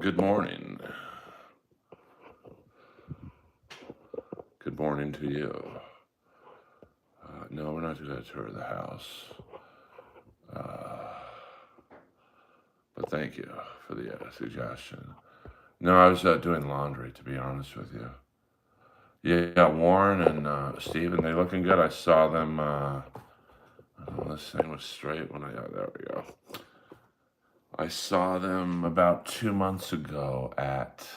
Good morning. Good morning to you. No, we're not doing a tour of the house. Uh, but thank you for the suggestion. No, I was doing laundry, to be honest with you. Yeah, Warren and Steven, they looking good. I saw them. Oh, this thing was straight when there we go. I saw them about 2 months ago at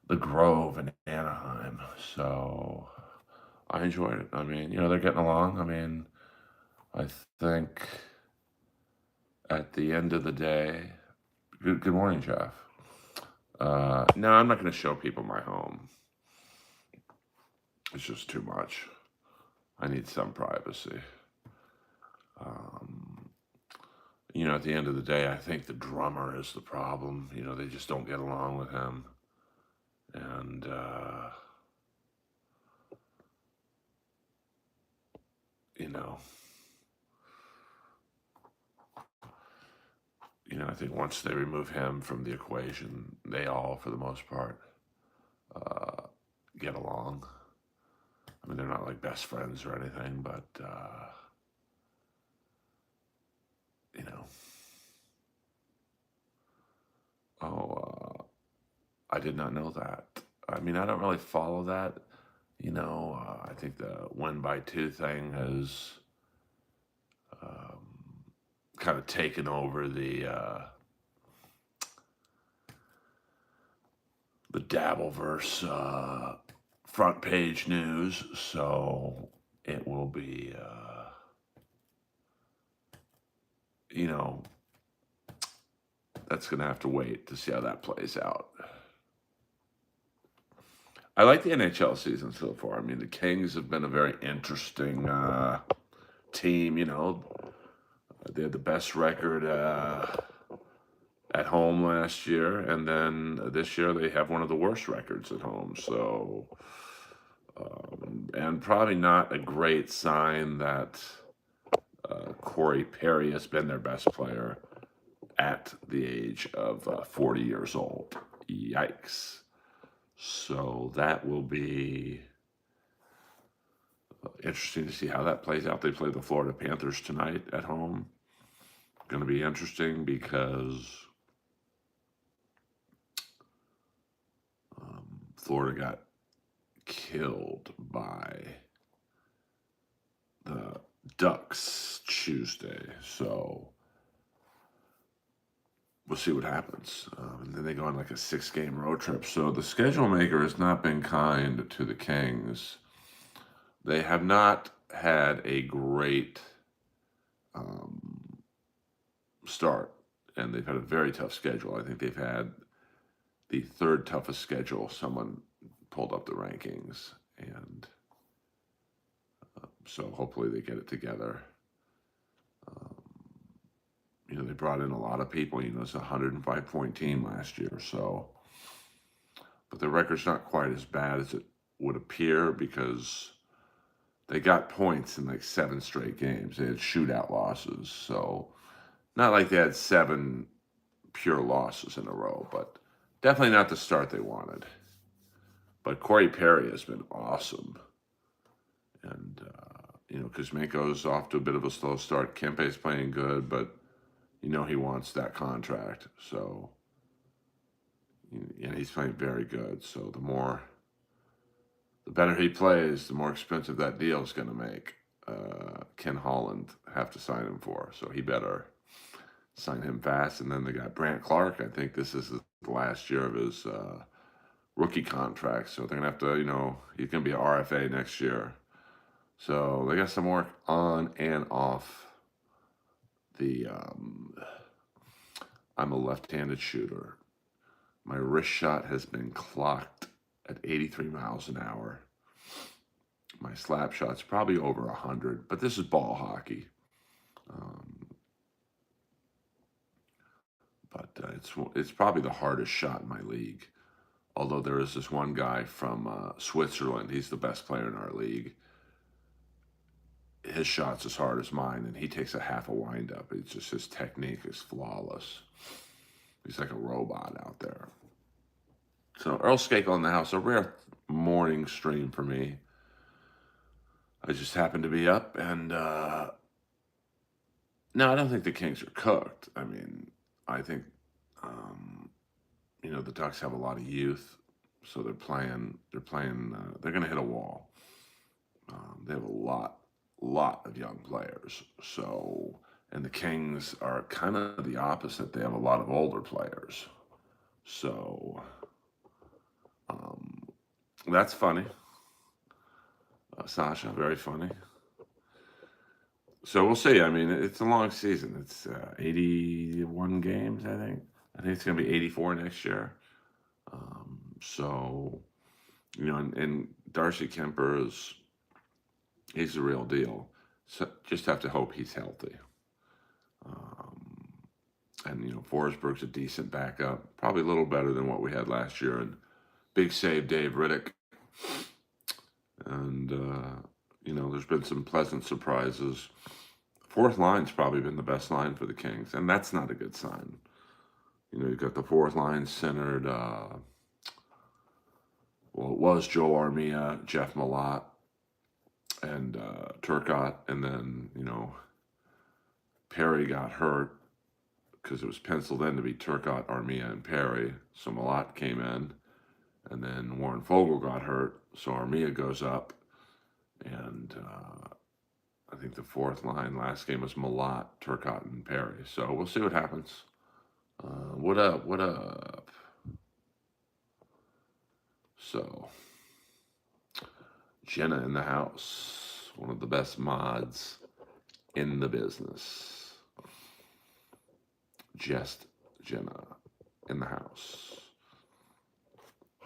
the Grove in Anaheim. So I enjoyed it. I mean, they're getting along. I mean, I think at the end of the day, good morning, Jeff. No, I'm not going to show people my home. It's just too much. I need some privacy. Um, at the end of the day, I think the drummer is the problem. They just don't get along with him. And, you know, I think once they remove him from the equation, they all, for the most part, uh, get along. I mean, they're not like best friends or anything, but, you know, oh, I did not know that. I mean, I don't really follow that. I think the 1x2 thing has um, kind of taken over the Dabbleverse front page news, so it will be, you know, that's going to have to wait to see how that plays out. I like the NHL season so far. I mean, the Kings have been a very interesting team. They had the best record at home last year, and then this year they have one of the worst records at home. So, and probably not a great sign that Corey Perry has been their best player at the age of 40 years old. Yikes. So that will be interesting to see how that plays out. They play the Florida Panthers tonight at home. Going to be interesting because Florida got killed by the Ducks Tuesday. So we'll see what happens. And then they go on like a 6-game road trip. So the schedule maker has not been kind to the Kings. They have not had a great start, and they've had a very tough schedule. I think they've had the third toughest schedule. Someone pulled up the rankings, and so hopefully they get it together. They brought in a lot of people. It's a 105-point team last year, so, but their record's not quite as bad as it would appear because they got points in like 7 straight games. They had shootout losses, so not like they had 7 pure losses in a row, but definitely not the start they wanted. But Corey Perry has been awesome. And, Kuzmenko's off to a bit of a slow start. Kempe's playing good, but, he wants that contract. So, and he's playing very good. So the better he plays, the more expensive that deal is going to make Ken Holland have to sign him for. So he better sign him fast. And then they got Brant Clark. I think this is the last year of his rookie contract. So they're going to have to, he's going to be an RFA next year. So they got some work on and off the, I'm a left-handed shooter. My wrist shot has been clocked at 83 miles an hour. My slap shot's probably over 100, but this is ball hockey. But it's probably the hardest shot in my league. Although there is this one guy from Switzerland, he's the best player in our league. His shot's as hard as mine, and he takes a half a windup. It's just his technique is flawless. He's like a robot out there. So Earl Skakel in the house, a rare morning stream for me. I just happened to be up, and no, I don't think the Kings are cooked. I mean, I think um, the Ducks have a lot of youth, so they're playing. They're playing. They're going to hit a wall. They have a lot of young players. So, and the Kings are kind of the opposite. They have a lot of older players. So, um, that's funny. Sasha, very funny. So we'll see. I mean, it's a long season. It's 81 games, I think. I think it's going to be 84 next year. So, and Darcy Kemper he's the real deal. So just have to hope he's healthy. And Forsberg's a decent backup, probably a little better than what we had last year. And big save, Dave Riddick. And there's been some pleasant surprises. Fourth line's probably been the best line for the Kings, and that's not a good sign. You've got the fourth line centered. It was Joe Armia, Jeff Malott, and Turcotte, and then Perry got hurt because it was penciled in to be Turcotte, Armia, and Perry. So Malott came in, and then Warren Fogle got hurt, so Armia goes up, and I think the fourth line last game was Malott, Turcotte, and Perry. So we'll see what happens. What up? What up? So, Jenna in the house, one of the best mods in the business. Just Jenna in the house.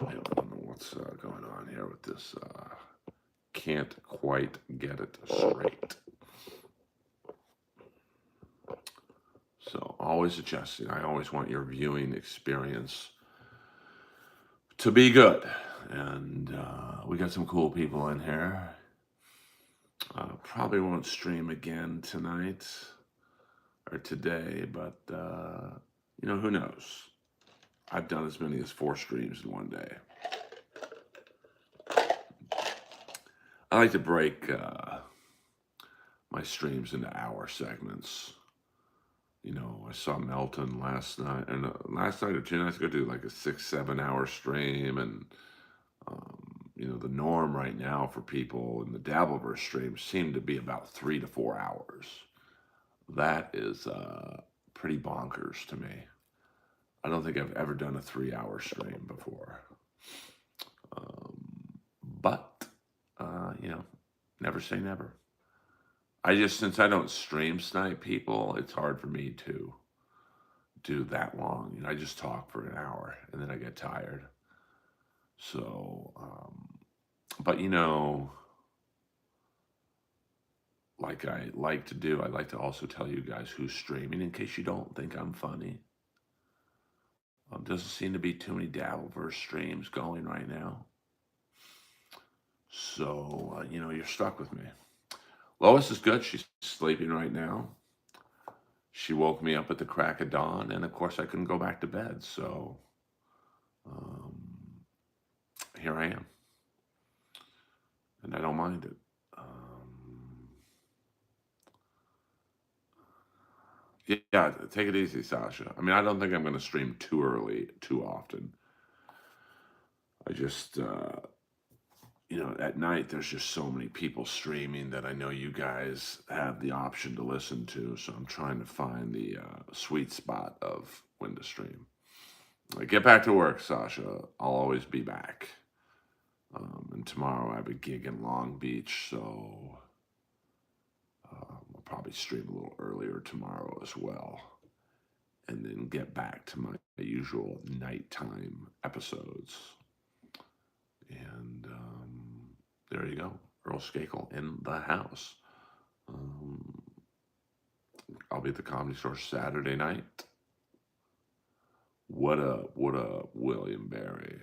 I don't know what's going on here with this. Can't quite get it straight. So always adjusting. I always want your viewing experience to be good. And we got some cool people in here. Probably won't stream again tonight or today, but who knows? I've done as many as 4 streams in one day. I like to break my streams into hour segments. I saw Melton last night or 2 nights ago do like a 6-7 hour stream, and the norm right now for people in the Dabbleverse streams seem to be about 3 to 4 hours. That is pretty bonkers to me. I don't think I've ever done a 3-hour stream before. But never say never. Since I don't stream snipe people, it's hard for me to do that long. I just talk for an hour and then I get tired. So, but like I like to do, I like to also tell you guys who's streaming in case you don't think I'm funny. Doesn't seem to be too many Dabbleverse streams going right now. So, you're stuck with me. Lois is good. She's sleeping right now. She woke me up at the crack of dawn, and of course I couldn't go back to bed. So here I am, and I don't mind it. Yeah, take it easy, Sasha. I mean, I don't think I'm going to stream too early, too often. I just, at night there's just so many people streaming that I know you guys have the option to listen to. So I'm trying to find the sweet spot of when to stream. Get back to work, Sasha. I'll always be back. And tomorrow I have a gig in Long Beach, so I'll probably stream a little earlier tomorrow as well. And then get back to my usual nighttime episodes. And there you go. Earl Skakel in the house. I'll be at the Comedy Store Saturday night. What up, William Barry?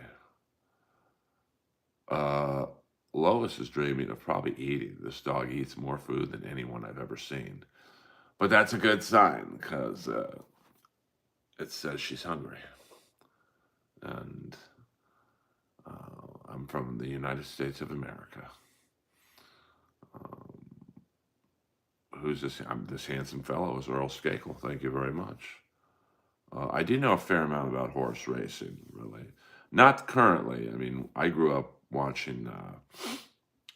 Lois is dreaming of probably eating. This dog eats more food than anyone I've ever seen. But that's a good sign, because it says she's hungry. And I'm from the United States of America. Um, who's this? I'm this handsome fellow is Earl Skakel. Thank you very much. I do know a fair amount about horse racing, really. Not currently. I mean, I grew up watching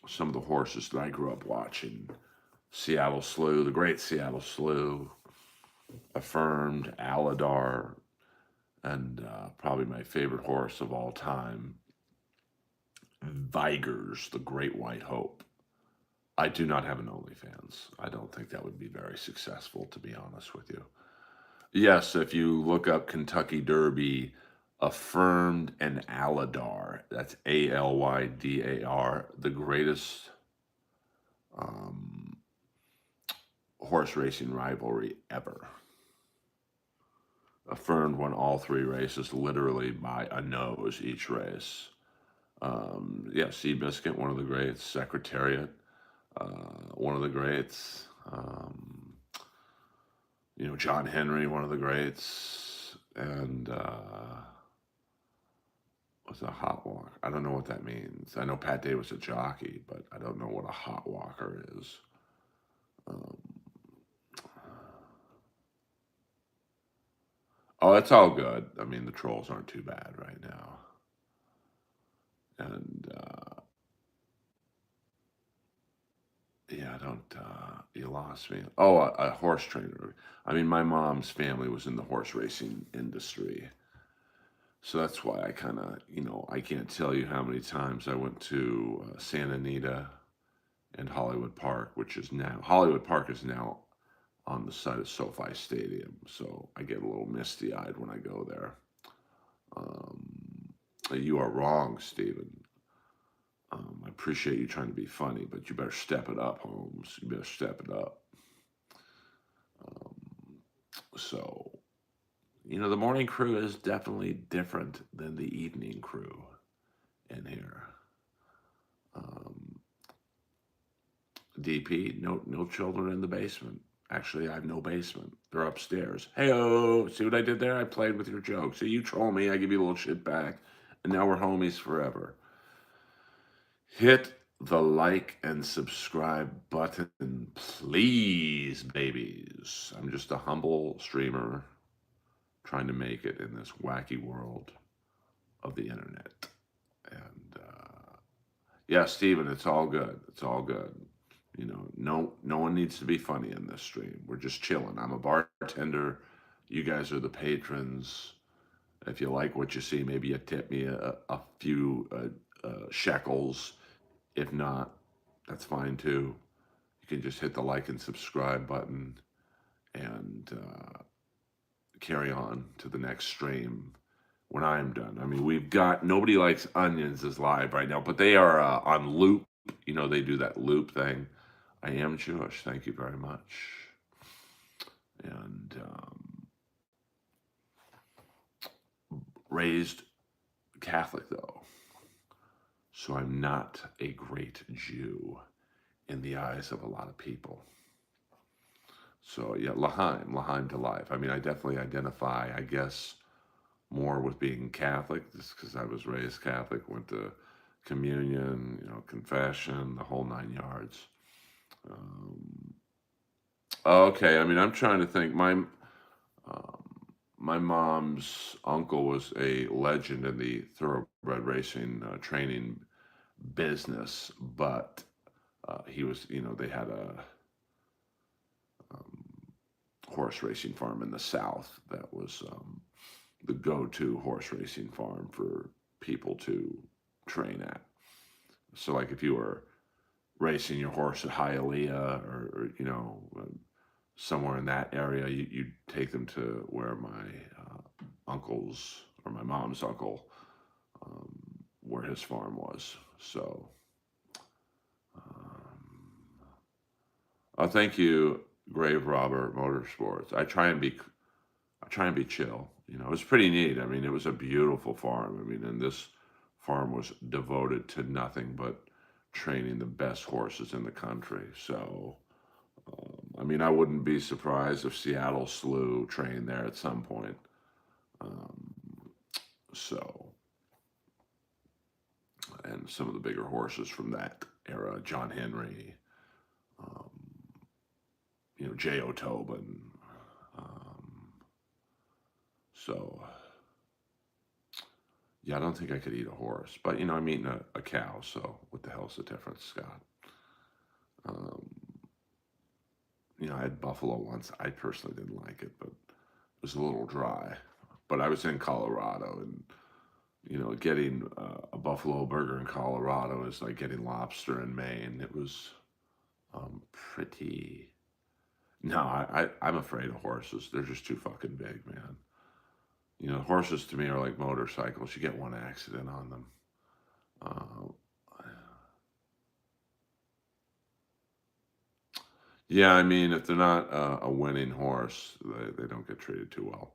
some of the horses that I grew up watching. Seattle Slew, the great Seattle Slew, Affirmed, Aladar, and probably my favorite horse of all time, Vigors, the Great White Hope. I do not have an OnlyFans. I don't think that would be very successful, to be honest with you. Yes, if you look up Kentucky Derby, Affirmed and Aladar, that's Aldar, the greatest um, horse racing rivalry ever. Affirmed won all three races literally by a nose each race. Yeah, Seabiscuit, one of the greats. Secretariat, one of the greats. John Henry, one of the greats. And was a hot walk. I don't know what that means. I know Pat Day was a jockey, but I don't know what a hot walker is. Um, oh, it's all good. I mean, the trolls aren't too bad right now. And yeah, I don't. You lost me. Oh, a horse trainer. I mean, my mom's family was in the horse racing industry, so that's why I kind of, I can't tell you how many times I went to Santa Anita and Hollywood Park, which is now Hollywood Park is now on the side of SoFi Stadium, so I get a little misty-eyed when I go there. Um, you are wrong, Stephen. I appreciate you trying to be funny, but you better step it up, Holmes. You better step it up. Um, so, the morning crew is definitely different than the evening crew in here. Um, DP, no children in the basement. Actually, I have no basement. They're upstairs. Hey-oh, see what I did there? I played with your joke. See, you troll me, I give you a little shit back, and now we're homies forever. Hit the like and subscribe button, please, babies. I'm just a humble streamer trying to make it in this wacky world of the internet. And yeah, Steven, it's all good. It's all good. No one needs to be funny in this stream. We're just chilling. I'm a bartender. You guys are the patrons. If you like what you see, maybe you tip me a few shekels. If not, that's fine too. You can just hit the like and subscribe button and carry on to the next stream when I'm done. I mean, we've got Nobody Likes Onions is live right now, but they are on loop. They do that loop thing. I am Jewish. Thank you very much. And raised Catholic, though. So I'm not a great Jew in the eyes of a lot of people. So yeah, L'chaim to life. I mean, I definitely identify, I guess, more with being Catholic, just because I was raised Catholic, went to communion, confession, the whole 9 yards. Okay, I mean, I'm trying to think. My mom's uncle was a legend in the thoroughbred racing training business, but he was, they had a horse racing farm in the South that was the go-to horse racing farm for people to train at. So, like, if you were racing your horse at Hialeah or somewhere in that area, you'd take them to where my uncle's or my mom's uncle, where his farm was. So, thank you, Grave Robber Motorsports. I try and be chill. It was pretty neat. I mean, it was a beautiful farm. I mean, and this farm was devoted to nothing but training the best horses in the country. So, I mean, I wouldn't be surprised if Seattle Slew trained there at some point. Um, so, and some of the bigger horses from that era, John Henry, um, J.O. Tobin. Um, so, yeah, I don't think I could eat a horse, but I'm eating a cow, so what the hell's the difference, Scott? Um, I had buffalo once. I personally didn't like it, but it was a little dry. But I was in Colorado, and getting a buffalo burger in Colorado is like getting lobster in Maine. It was pretty. No, I'm afraid of horses. They're just too fucking big, man. Horses to me are like motorcycles. You get one accident on them. Uh, yeah, I mean, if they're not a winning horse, they don't get treated too well.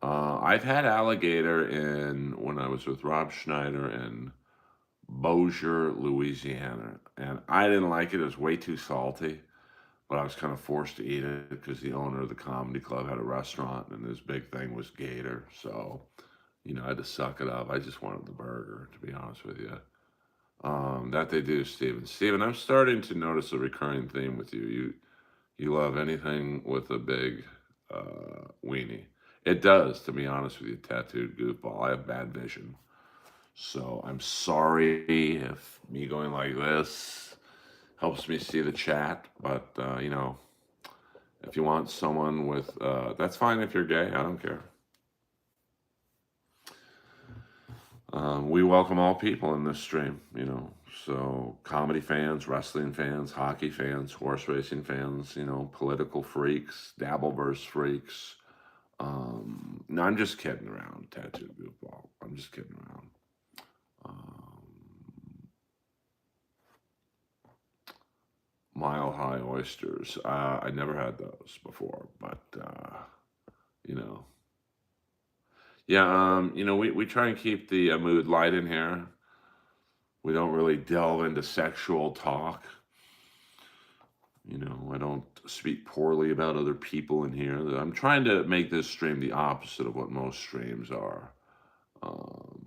I've had alligator in when I was with Rob Schneider in Bossier, Louisiana, and I didn't like it. It was way too salty, but I was kind of forced to eat it because the owner of the comedy club had a restaurant, and his big thing was gator. So, I had to suck it up. I just wanted the burger, to be honest with you. That they do, Steven. Steven, I'm starting to notice a recurring theme with you. You love anything with a big weenie. It does, to be honest with you, tattooed goofball. I have bad vision. So I'm sorry if me going like this helps me see the chat. But, if you want someone with, that's fine if you're gay. I don't care. We welcome all people in this stream, So comedy fans, wrestling fans, hockey fans, horse racing fans, political freaks, Dabbleverse freaks. No, I'm just kidding around, tattoo goofball. I'm just kidding around. Um, Mile High oysters. I never had those before, but you know, yeah. We try and keep the mood light in here. We don't really delve into sexual talk. I don't speak poorly about other people in here. I'm trying to make this stream the opposite of what most streams are. Um,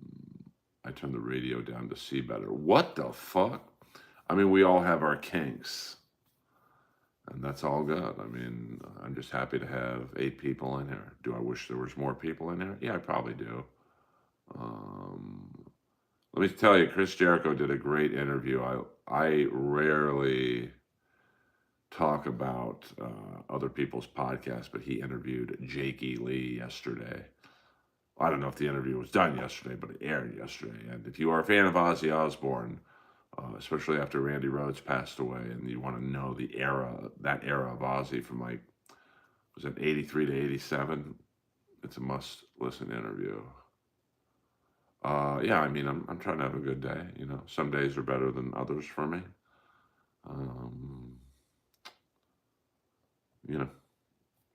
I turn the radio down to see better. What the fuck? I mean, we all have our kinks, and that's all good. I mean, I'm just happy to have 8 people in here. Do I wish there was more people in here? Yeah, I probably do. Um, Let me tell you, Chris Jericho did a great interview. I rarely talk about other people's podcasts, but he interviewed Jakey Lee yesterday. I don't know if the interview was done yesterday, but it aired yesterday. And if you are a fan of Ozzy Osbourne, especially after Randy Rhoads passed away, and you want to know that era of Ozzy from like, was it 83 to 87? It's a must listen interview. Yeah, I mean, I'm trying to have a good day. Some days are better than others for me. Um, you know,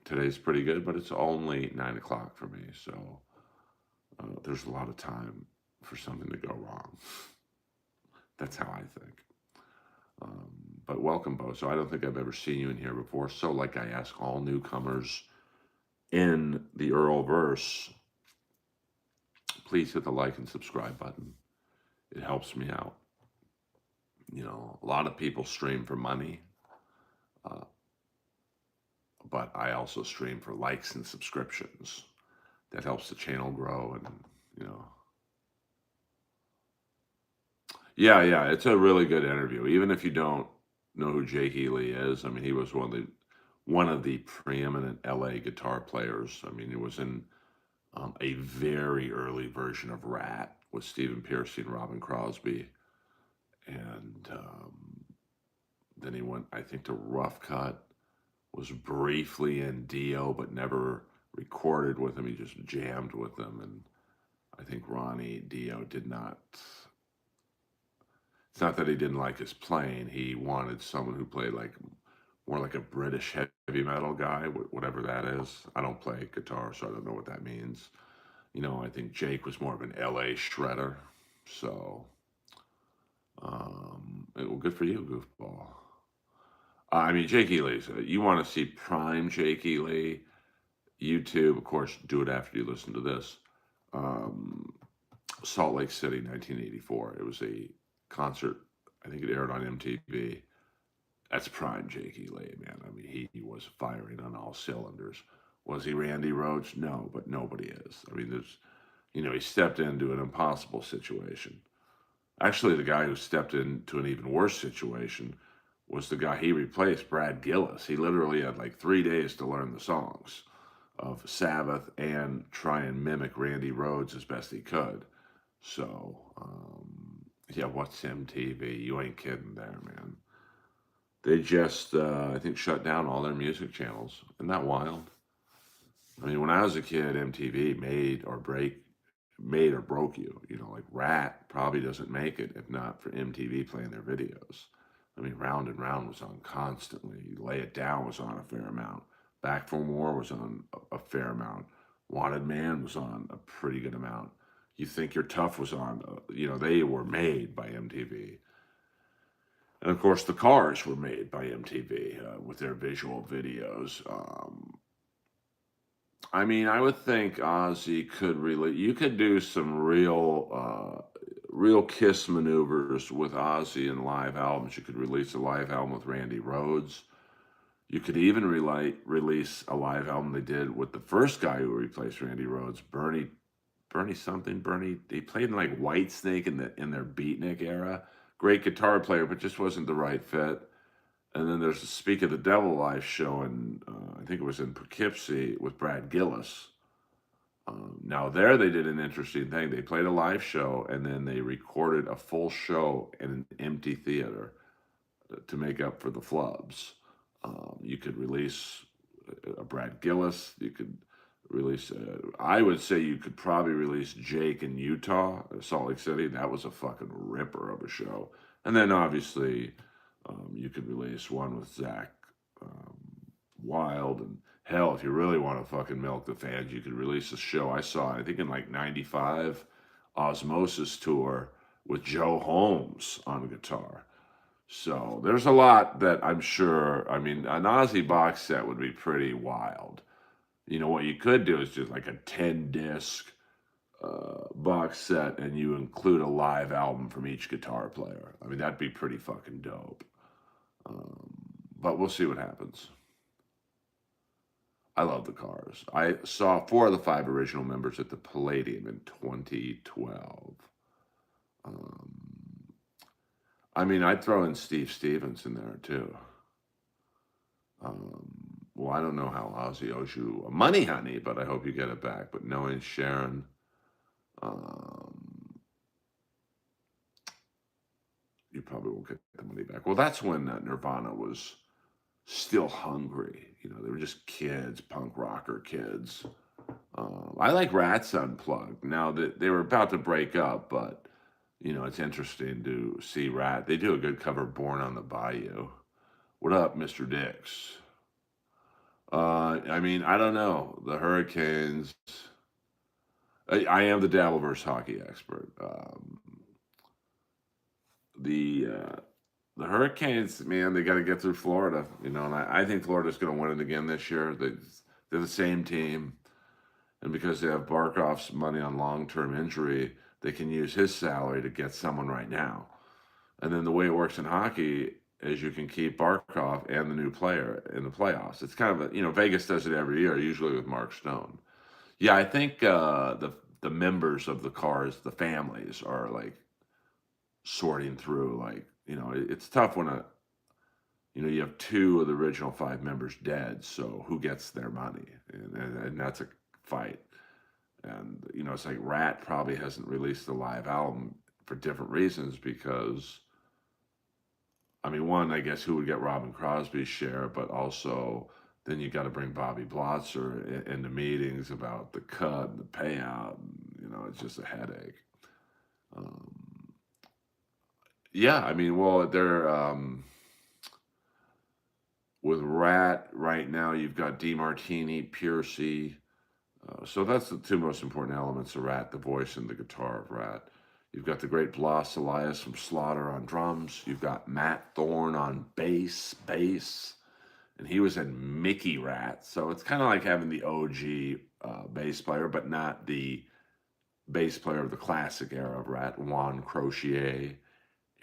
Today's pretty good, but it's only 9 o'clock for me, so there's a lot of time for something to go wrong. That's how I think. Um, but welcome, Bo. So I don't think I've ever seen you in here before. So, like I ask all newcomers in the Earlverse, please hit the like and subscribe button. It helps me out. A lot of people stream for money, uh, but I also stream for likes and subscriptions. That helps the channel grow, and you know, yeah, it's a really good interview. Even if you don't know who Jake Ely is, I mean, he was one of the preeminent LA guitar players. I mean, he was in a very early version of Rat with Stephen Pearcy and Robin Crosby, and then he went, I think, to Rough Cut. Was briefly in Dio, but never recorded with him. He just jammed with them, and I think Ronnie Dio did not. It's not that he didn't like his playing. He wanted someone who played like more like a British heavy metal guy, whatever that is. I don't play guitar, so I don't know what that means. I think Jake was more of an LA shredder. So, well, good for you, goofball. I mean, Jake Ely, you want to see prime Jake Ely? YouTube, of course, do it after you listen to this. Um, Salt Lake City, 1984. It was a concert. I think it aired on MTV. That's prime Jakey Lee, man. I mean, he was firing on all cylinders. Was he Randy Rhoads? No, but nobody is. I mean, he stepped into an impossible situation. Actually, the guy who stepped into an even worse situation was the guy he replaced, Brad Gillis. He literally had like 3 days to learn the songs of Sabbath and try and mimic Randy Rhoads as best he could. So, yeah, what's MTV? You ain't kidding there, man. They just, I think, shut down all their music channels. Isn't that wild? I mean, when I was a kid, MTV made or broke you. Like Rat probably doesn't make it if not for MTV playing their videos. I mean, Round and Round was on constantly. Lay It Down was on a fair amount. Back for More was on a fair amount. Wanted Man was on a pretty good amount. You Think You're Tough was on. They were made by MTV. And of course, the Cars were made by MTV with their visual videos. I mean, I would think Ozzy could really. You could do some real Kiss maneuvers with Ozzy in live albums. You could release a live album with Randy Rhoads. You could even release a live album they did with the first guy who replaced Randy Rhoads, Bernie something. Bernie. He played in like Whitesnake in their Beatnik era. Great guitar player, but just wasn't the right fit. And then there's the Speak of the Devil live show, and I think it was in Poughkeepsie with Brad Gillis. Now there they did an interesting thing. They played a live show, and then they recorded a full show in an empty theater to make up for the flubs. You could release a Brad Gillis. You could release. I would say you could probably release Jake in Utah, Salt Lake City. That was a fucking ripper of a show. And then obviously you could release one with Zach Wild. And hell, if you really want to fucking milk the fans, you could release a show. I saw, I think in like 95, Osmosis tour with Joe Holmes on guitar. So there's a lot that I'm sure, I mean, an Ozzy box set would be pretty wild. What you could do is just like a 10 disc box set and you include a live album from each guitar player. I mean, that'd be pretty fucking dope. But we'll see what happens. I love the Cars. I saw 4 of the 5 original members at the Palladium in 2012. I mean, I'd throw in Steve Stevens in there too. Well, I don't know how Ozzy owes you money, honey, but I hope you get it back. But knowing Sharon, you probably won't get the money back. Well, that's when Nirvana was still hungry. They were just kids, punk rocker kids. I like Rats Unplugged. Now that they were about to break up, but it's interesting to see Rat. They do a good cover, Born on the Bayou. What up, Mr. Dix? I mean, I don't know. The Hurricanes. I am the Dabbleverse hockey expert. The Hurricanes, man, they got to get through Florida, and I think Florida's going to win it again this year. They're the same team, and because they have Barkov's money on long-term injury, they can use his salary to get someone right now. And then the way it works in hockey is you can keep Barkov and the new player in the playoffs. It's kind of Vegas does it every year, usually with Mark Stone. Yeah, I think the members of the Cars, the families, are like sorting through. Like it's tough when you have 2 of the original 5 members dead. So who gets their money? And that's a fight. And it's like Rat probably hasn't released a live album for different reasons because. I mean, one, I guess, who would get Robin Crosby's share, but also then you got to bring Bobby Blotzer into meetings about the cut and the payout. It's just a headache. Yeah, I mean, well, they're with Rat right now. You've got DeMartini, Piercy. So that's the 2 most important elements of Rat: the voice and the guitar of Rat. You've got the great Blas Elias from Slaughter on drums. You've got Matt Thorne on bass. and he was in Mickey Rat. So it's kind of like having the OG bass player, but not the bass player of the classic era of Rat, Juan Crocier.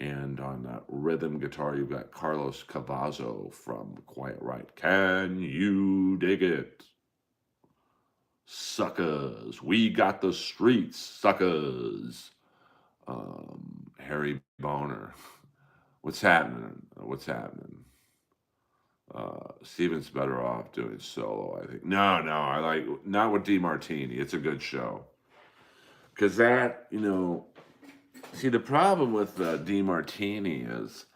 And on rhythm guitar, you've got Carlos Cavazo from Quiet Riot. Can you dig it? Suckers. We got the streets, suckers. Harry Boner. What's happening? What's happening? Steven's better off doing solo, I think. No, I like, not with DeMartini. It's a good show. Because that, see, the problem with DeMartini is,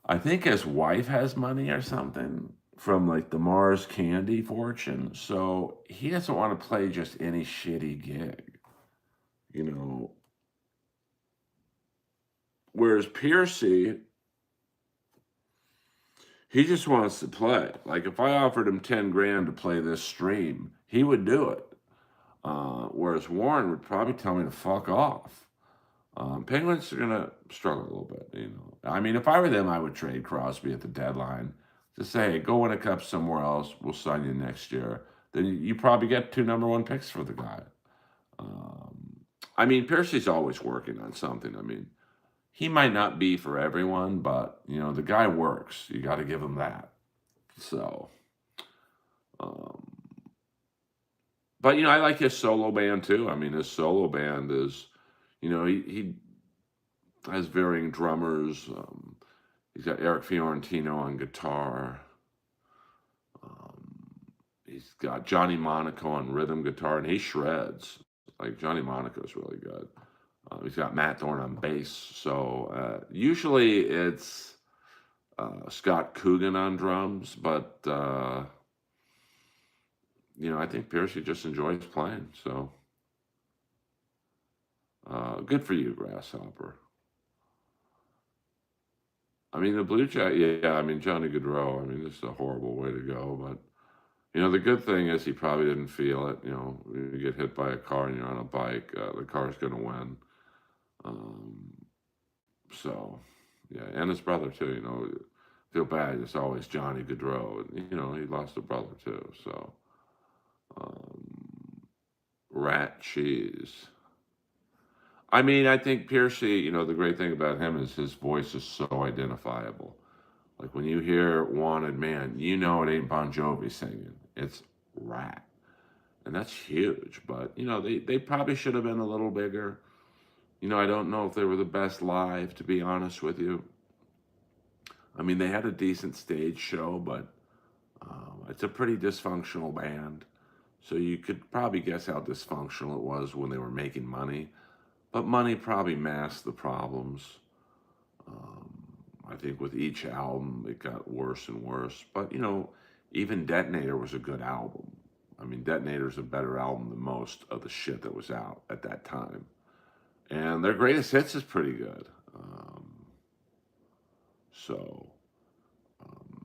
I think his wife has money or something from like the Mars Candy fortune. So he doesn't want to play just any shitty gig, you know. Whereas Piercy, he just wants to play. Like if I offered him 10 grand to play this stream, he would do it. Whereas Warren would probably tell me to fuck off. Penguins are going to struggle a little bit, I mean, if I were them, I would trade Crosby at the deadline to say, hey, go win a cup somewhere else. We'll sign you next year. Then you probably get 2 number 1 picks for the guy. I mean, Piercy's always working on something. I mean, he might not be for everyone, but, the guy works. You got to give him that. So, but, I like his solo band too. I mean, his solo band is, he has varying drummers. He's got Eric Fiorentino on guitar. He's got Johnny Monaco on rhythm guitar, and he shreds. Like, Johnny Monaco's really good. He's got Matt Thorne on bass. So usually it's Scott Coogan on drums, but, I think Piercy just enjoys playing. So good for you, Grasshopper. I mean, the Blue Jacket, yeah, I mean, Johnny Gaudreau, I mean, this is a horrible way to go, but, the good thing is he probably didn't feel it. You get hit by a car and you're on a bike, the car's going to win. So, yeah, and his brother, too, feel bad. It's always Johnny Gaudreau. He lost a brother, too, so. Rat cheese. I mean, I think Piercy, the great thing about him is his voice is so identifiable. Like when you hear Wanted Man, it ain't Bon Jovi singing. It's Rat. And that's huge. But, they probably should have been a little bigger. I don't know if they were the best live, to be honest with you. I mean, they had a decent stage show, but it's a pretty dysfunctional band. So you could probably guess how dysfunctional it was when they were making money. But money probably masked the problems. I think with each album, it got worse and worse. But, even Detonator was a good album. I mean, Detonator's a better album than most of the shit that was out at that time. And their greatest hits is pretty good.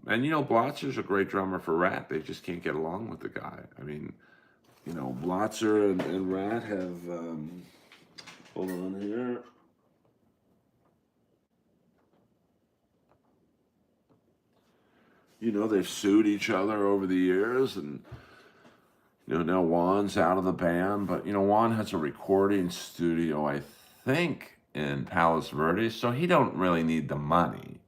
And, Blotzer's a great drummer for Rat. They just can't get along with the guy. I mean, Blotzer and Rat have... hold on here. They've sued each other over the years, and now Juan's out of the band, but Juan has a recording studio, I think, in Palos Verdes, so he don't really need the money.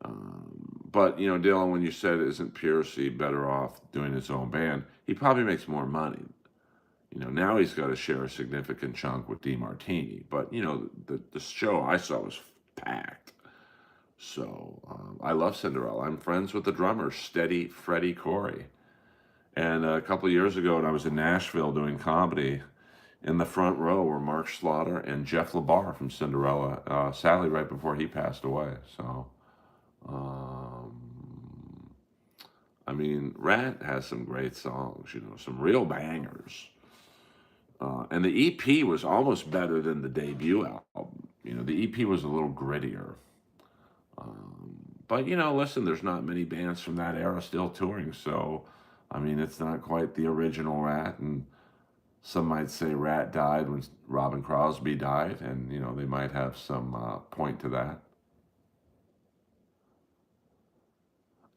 But Dylan, when you said isn't Piercy better off doing his own band, he probably makes more money. Now he's got to share a significant chunk with DeMartini. But, the show I saw was packed. So I love Cinderella. I'm friends with the drummer, Steady Freddie Corey. And a couple of years ago when I was in Nashville doing comedy, in the front row were Mark Slaughter and Jeff LaBar from Cinderella, sadly right before he passed away. So, I mean, Rat has some great songs, some real bangers. And the EP was almost better than the debut album. The EP was a little grittier. But, listen, there's not many bands from that era still touring. So, I mean, it's not quite the original Rat. And some might say Rat died when Robin Crosby died. And, they might have some point to that.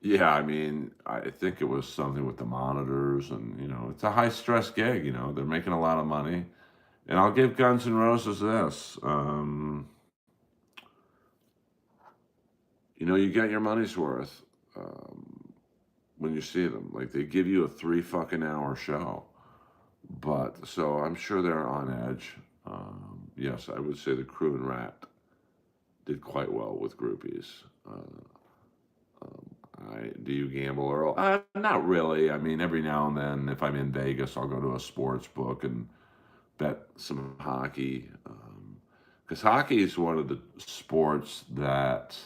Yeah, I mean, I think it was something with the monitors, and it's a high stress gig. They're making a lot of money, and I'll give Guns N' Roses this. You get your money's worth um, when you see them. Like they give you a 3 fucking hour show, but so I'm sure they're on edge. Yes, I would say the Crew and Rat did quite well with groupies. Do you gamble, Earl? Not really. I mean, every now and then, if I'm in Vegas, I'll go to a sports book and bet some hockey. Because hockey is one of the sports that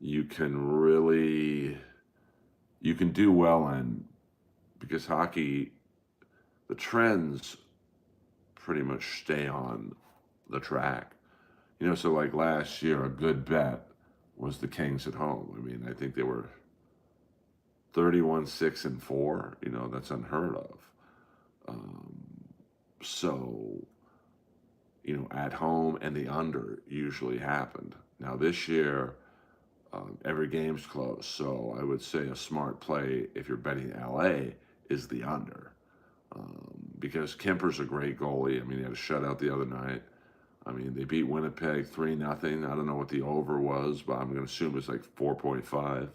you can really you can do well in, because hockey, the trends pretty much stay on the track. So like last year, a good bet was the Kings at home. I mean, I think they were 31-6-4. That's unheard of. Um, so, at home and the under usually happened. Now this year, every game's close. So I would say a smart play if you're betting LA is the under. Because Kemper's a great goalie. I mean, he had a shutout the other night. I mean, they beat Winnipeg 3-0. I don't know what the over was, but I'm going to assume it's like 4.5.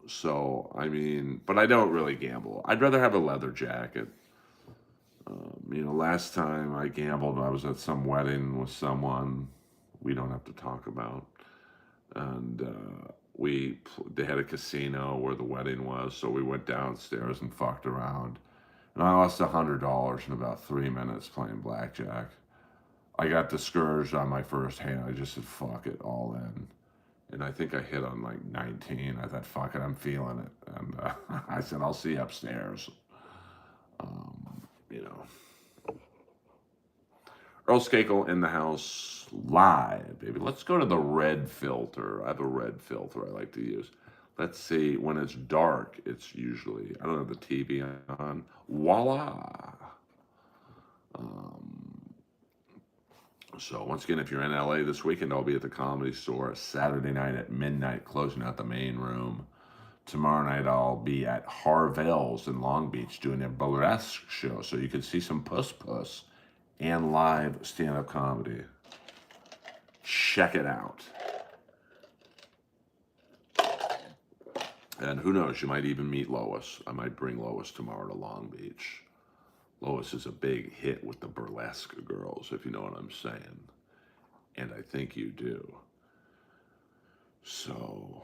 So, I mean, but I don't really gamble. I'd rather have a leather jacket. Last time I gambled, I was at some wedding with someone we don't have to talk about. And they had a casino where the wedding was, so we went downstairs and fucked around. And I lost $100 in about 3 minutes playing blackjack. I got discouraged on my first hand. I just said, fuck it, all in. And I think I hit on like 19. I thought, fuck it, I'm feeling it. And I said, I'll see you upstairs. You know, Earl Skakel in the house live, baby. Let's go to the red filter. I have a red filter I like to use. Let's see, when it's dark, it's usually, I don't have the TV on. Voila. So once again, if you're in LA this weekend, I'll be at the Comedy Store Saturday night at midnight, closing out the main room. Tomorrow night, I'll be at Harvell's in Long Beach doing a burlesque show, so you can see some puss puss and live stand-up comedy. Check it out. And who knows, you might even meet Lois. I might bring Lois tomorrow to Long Beach. Lois is a big hit with the burlesque girls, if you know what I'm saying. And I think you do. So,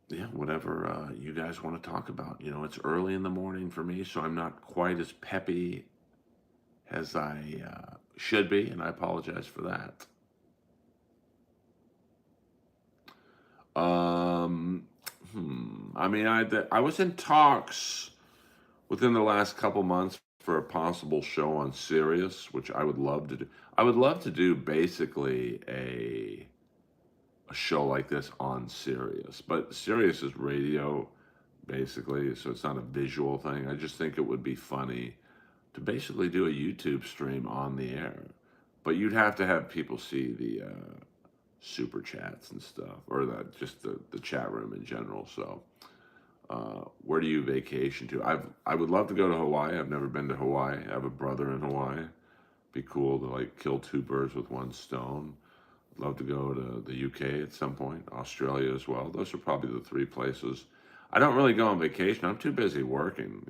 yeah, whatever you guys want to talk about. It's early in the morning for me, so I'm not quite as peppy as I should be, and I apologize for that. Um, I mean, I was in talks within the last couple months for a possible show on Sirius, which I would love to do. I would love to do basically a show like this on Sirius, but Sirius is radio basically, so it's not a visual thing. I just think it would be funny to basically do a YouTube stream on the air, but you'd have to have people see the super chats and stuff, or just the chat room in general. So, where do you vacation to? I would love to go to Hawaii. I've never been to Hawaii. I have a brother in Hawaii. Be cool to like kill two birds with one stone. I'd love to go to the UK at some point, Australia as well. Those are probably the three places. I don't really go on vacation. I'm too busy working,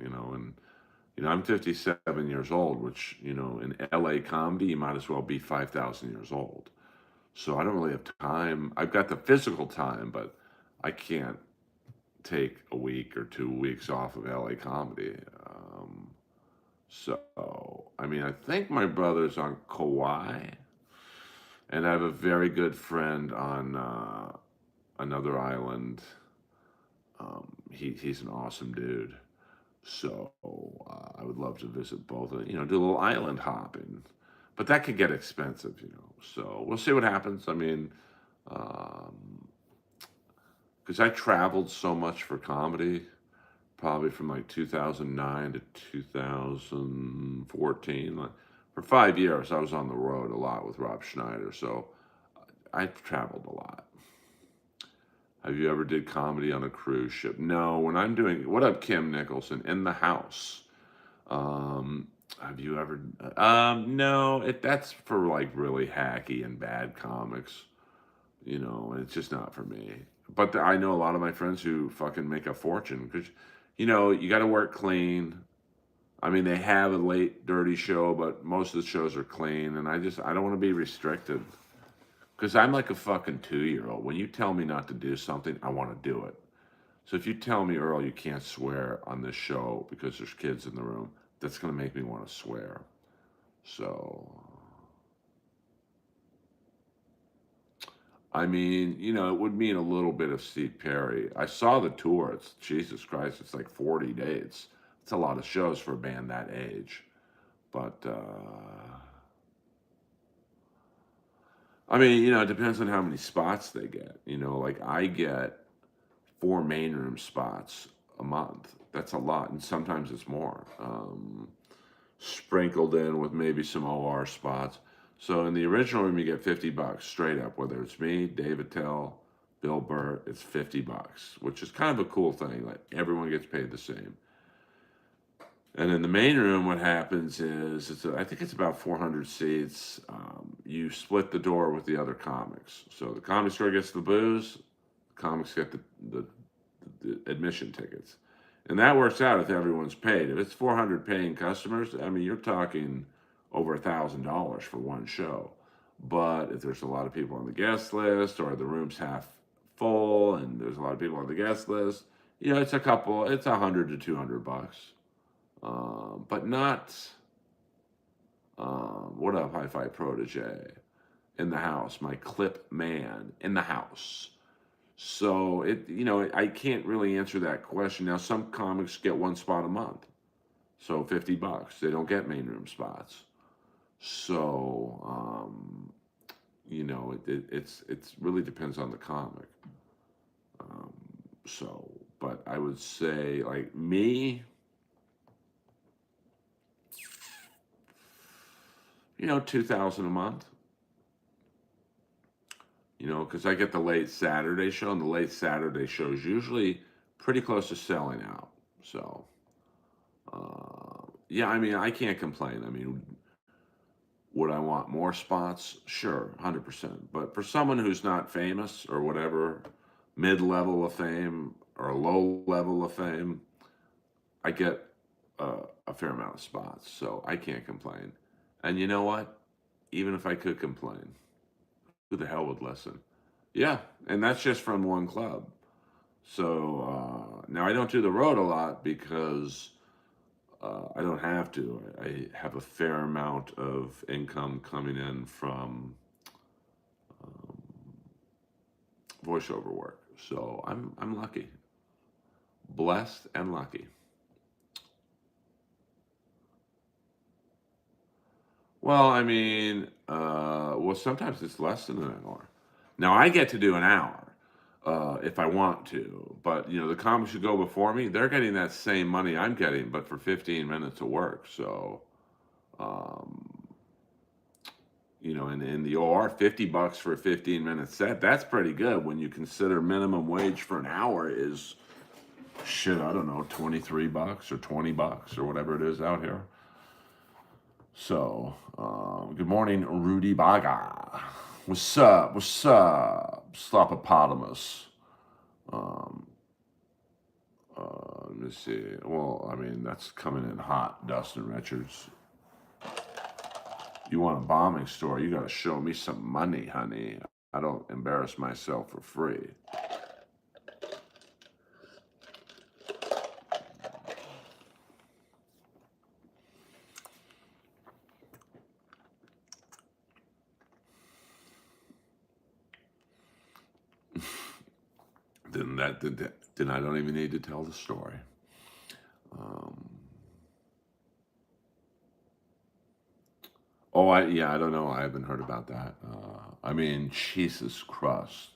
and I'm 57 years old, which, in LA comedy, you might as well be 5,000 years old. So I don't really have time. I've got the physical time, but I can't take a week or 2 weeks off of LA comedy. So, I mean, I think my brother's on Kauai, and I have a very good friend on another island. He's an awesome dude. So I would love to visit both, do a little island hopping. But that could get expensive. So we'll see what happens. I mean, because I traveled so much for comedy, probably from like 2009 to 2014. Like, for 5 years, I was on the road a lot with Rob Schneider. So I've traveled a lot. Have you ever did comedy on a cruise ship? No, when I'm doing, what up, Kim Nicholson, in the house. Um, have you ever, no, that's for like really hacky and bad comics, and it's just not for me. But I know a lot of my friends who fucking make a fortune because, you got to work clean. I mean, they have a late, dirty show, but most of the shows are clean, and I don't want to be restricted because I'm like a fucking 2-year-old. When you tell me not to do something, I want to do it. So if you tell me, Earl, you can't swear on this show because there's kids in the room, that's going to make me want to swear. So, I mean, it would mean a little bit of Steve Perry. I saw the tour. It's Jesus Christ. It's like 40 dates. It's a lot of shows for a band that age. But, I mean, it depends on how many spots they get. Like I get 4 main room spots a month. That's a lot. And sometimes it's more. Sprinkled in with maybe some OR spots. So in the original room, you get $50 straight up, whether it's me, David Tell, Bill Burr, it's $50, which is kind of a cool thing. Like everyone gets paid the same. And in the main room, what happens is I think it's about 400 seats. You split the door with the other comics. So the comedy store gets the booze, the comics get the admission tickets. And that works out if everyone's paid. If it's 400 paying customers, I mean, you're talking over $1,000 for one show. But if there's a lot of people on the guest list or the room's half full and there's a lot of people on the guest list, it's it's $100 to $200. But not, what up, Hi-Fi Protege? In the house, my clip man in the house. So I can't really answer that question. Now, some comics get one spot a month, so $50. They don't get main room spots. So, it's really depends on the comic. Um, but I would say like me, 2,000 a month. Because I get the late Saturday show, and the late Saturday show is usually pretty close to selling out. So, yeah, I mean, I can't complain. I mean, would I want more spots? Sure, 100%. But for someone who's not famous or whatever, mid-level of fame or low level of fame, I get a fair amount of spots. So I can't complain. And you know what? Even if I could complain, who the hell would listen? Yeah, and that's just from one club. So now I don't do the road a lot because I don't have to. I have a fair amount of income coming in from um, voiceover work. So I'm lucky, blessed and lucky. Well, I mean, sometimes it's less than an hour. Now I get to do an hour if I want to, but the comics who go before me, they're getting that same money I'm getting, but for 15 minutes of work. So, um, in the OR, $50 for a 15-minute set, that's pretty good when you consider minimum wage for an hour is shit, I don't know, $23 or $20 or whatever it is out here. So, good morning, Rudy Baga. What's up? What's up? Slopopotamus. Um, let me see. Well, I mean, that's coming in hot, Dustin Richards. You want a bombing store, you got to show me some money, honey. I don't embarrass myself for free. Then I don't even need to tell the story. Um, I don't know. I haven't heard about that. I mean, Jesus Christ.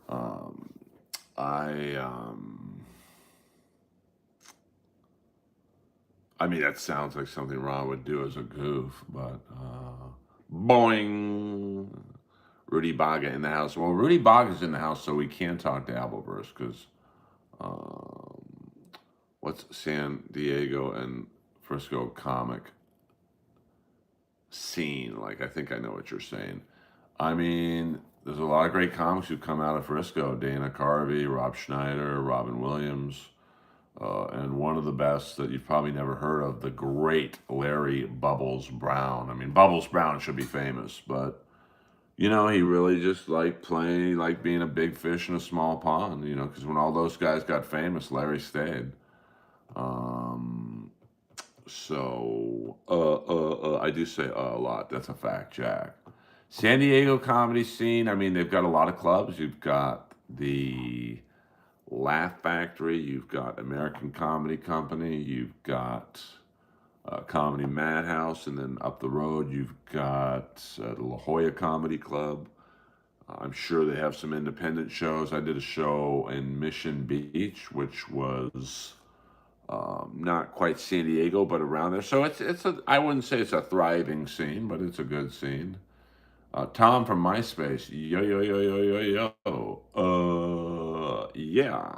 Um, I, I mean, that sounds like something Ron would do as a goof, but boing. Rudy Baga in the house. Well, Rudy Baga's in the house, so we can talk to Earlverse because um, what's San Diego and Frisco comic scene like? I think I know what you're saying. I mean, there's a lot of great comics who come out of Frisco. Dana Carvey, Rob Schneider, Robin Williams, and one of the best that you've probably never heard of, the great Larry Bubbles Brown. I mean, Bubbles Brown should be famous, but you know, he really just liked playing, like being a big fish in a small pond, you know, because when all those guys got famous, Larry stayed. Um, I do say a lot. That's a fact, Jack. San Diego comedy scene, I mean, they've got a lot of clubs. You've got the Laugh Factory, you've got American Comedy Company, you've got Comedy Madhouse, and then up the road you've got the La Jolla Comedy Club. I'm sure they have some independent shows. I did a show in Mission Beach, which was not quite San Diego, but around there. So I wouldn't say it's a thriving scene, but it's a good scene. Tom from MySpace, yo yo yo yo yo yo. Yeah.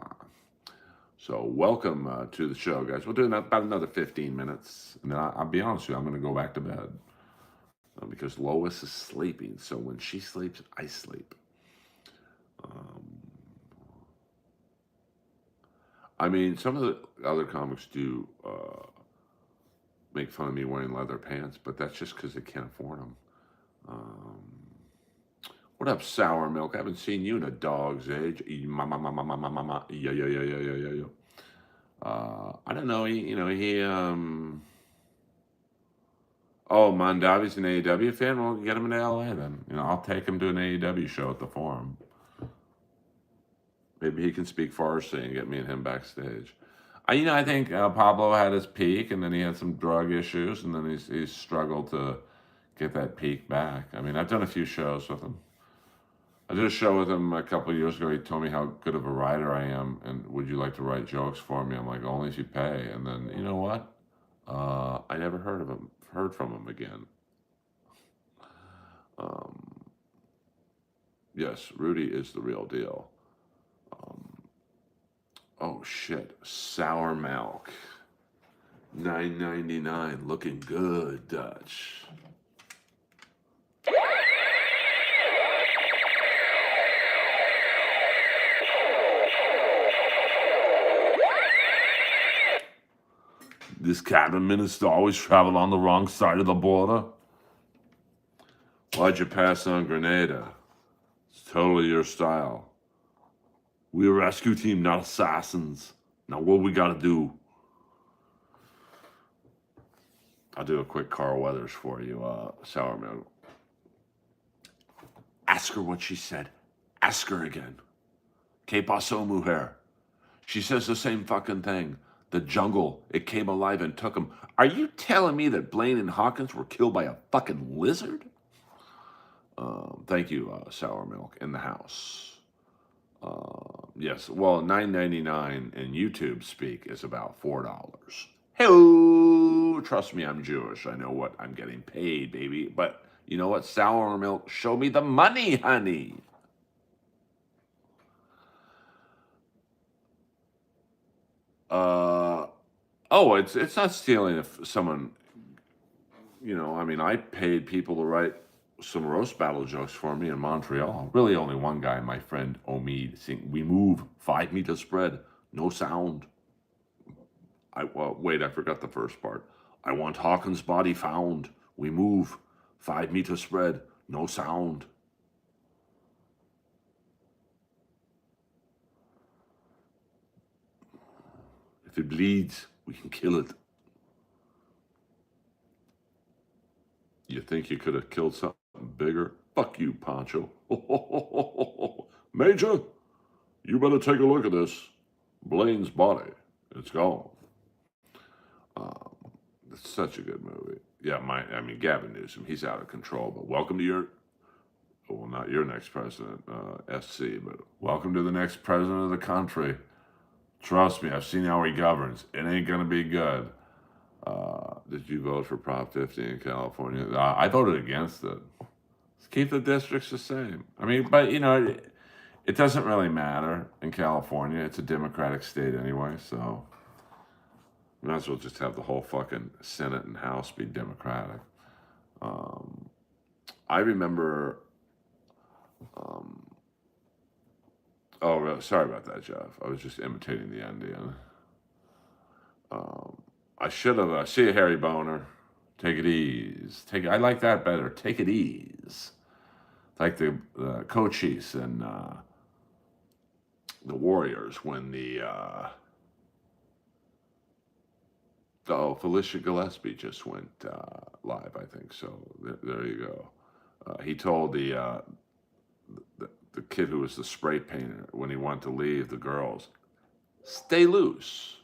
So welcome to the show, guys. We'll do about another 15 minutes, and then I'll be honest with you, I'm going to go back to bed because Lois is sleeping. So when she sleeps, I sleep. I mean, some of the other comics do make fun of me wearing leather pants, but that's just because they can't afford them. What up, Sour Milk? I haven't seen you in a dog's age. Ma, ma, ma, ma, ma, ma, ma, ma. Yo, yo, yo, yo, yo, yo, yo. I don't know. Oh, Mondavi's an AEW fan? Well, get him in LA then. You know, I'll take him to an AEW show at the Forum. Maybe he can speak Farsi and get me and him backstage. I think Pablo had his peak, and then he had some drug issues, and then he's struggled to get that peak back. I mean, I've done a few shows with him. I did a show with him a couple of years ago. He told me how good of a writer I am, and would you like to write jokes for me? I'm like, only if you pay. And then, you know what? I never heard from him again. Yes, Rudy is the real deal. Oh shit, Sour Milk, $9.99, looking good, Dutch. This cabinet minister always traveled on the wrong side of the border. Why'd you pass on Grenada? It's totally your style. We're a rescue team, not assassins. Now what we gotta do? I'll do a quick Carl Weathers for you, Sour Milk. Ask her what she said. Ask her again. Que pasó, mujer? She says the same fucking thing. The jungle, it came alive and took them. Are you telling me that Blaine and Hawkins were killed by a fucking lizard? Thank you, Sour Milk, in the house. Yes, well, $9.99 in YouTube speak is about $4. Hey, trust me, I'm Jewish. I know what I'm getting paid, baby. But you know what, Sour Milk? Show me the money, honey. It's not stealing if someone, I mean, I paid people to write some roast battle jokes for me in Montreal. Really only one guy, my friend Omid, sing, we move 5 meter spread, no sound. Wait, I forgot the first part. I want Hawkins' body found. We move 5 meter spread, no sound. If it bleeds, we can kill it. You think you could have killed something bigger? Fuck you, Pancho. Major, you better take a look at this. Blaine's body. It's gone. It's such a good movie. Yeah, Gavin Newsom, he's out of control. But welcome to not your next president, SC, but welcome to the next president of the country. Trust me, I've seen how he governs. It ain't going to be good. Did you vote for Prop 50 in California? I voted against it. Keep the districts the same. I mean, but it doesn't really matter in California. It's a Democratic state anyway, so you might as well just have the whole fucking Senate and House be Democratic. Um, I remember. Oh, really? Sorry about that, Jeff. I was just imitating the Indian. I should have. See you, Harry Boner. Take it easy. I like that better. Take it easy. Like the Cochise and the Warriors when Felicia Gillespie just went live, I think. So there you go. He told the kid who was the spray painter when he wanted to leave the girls, stay loose.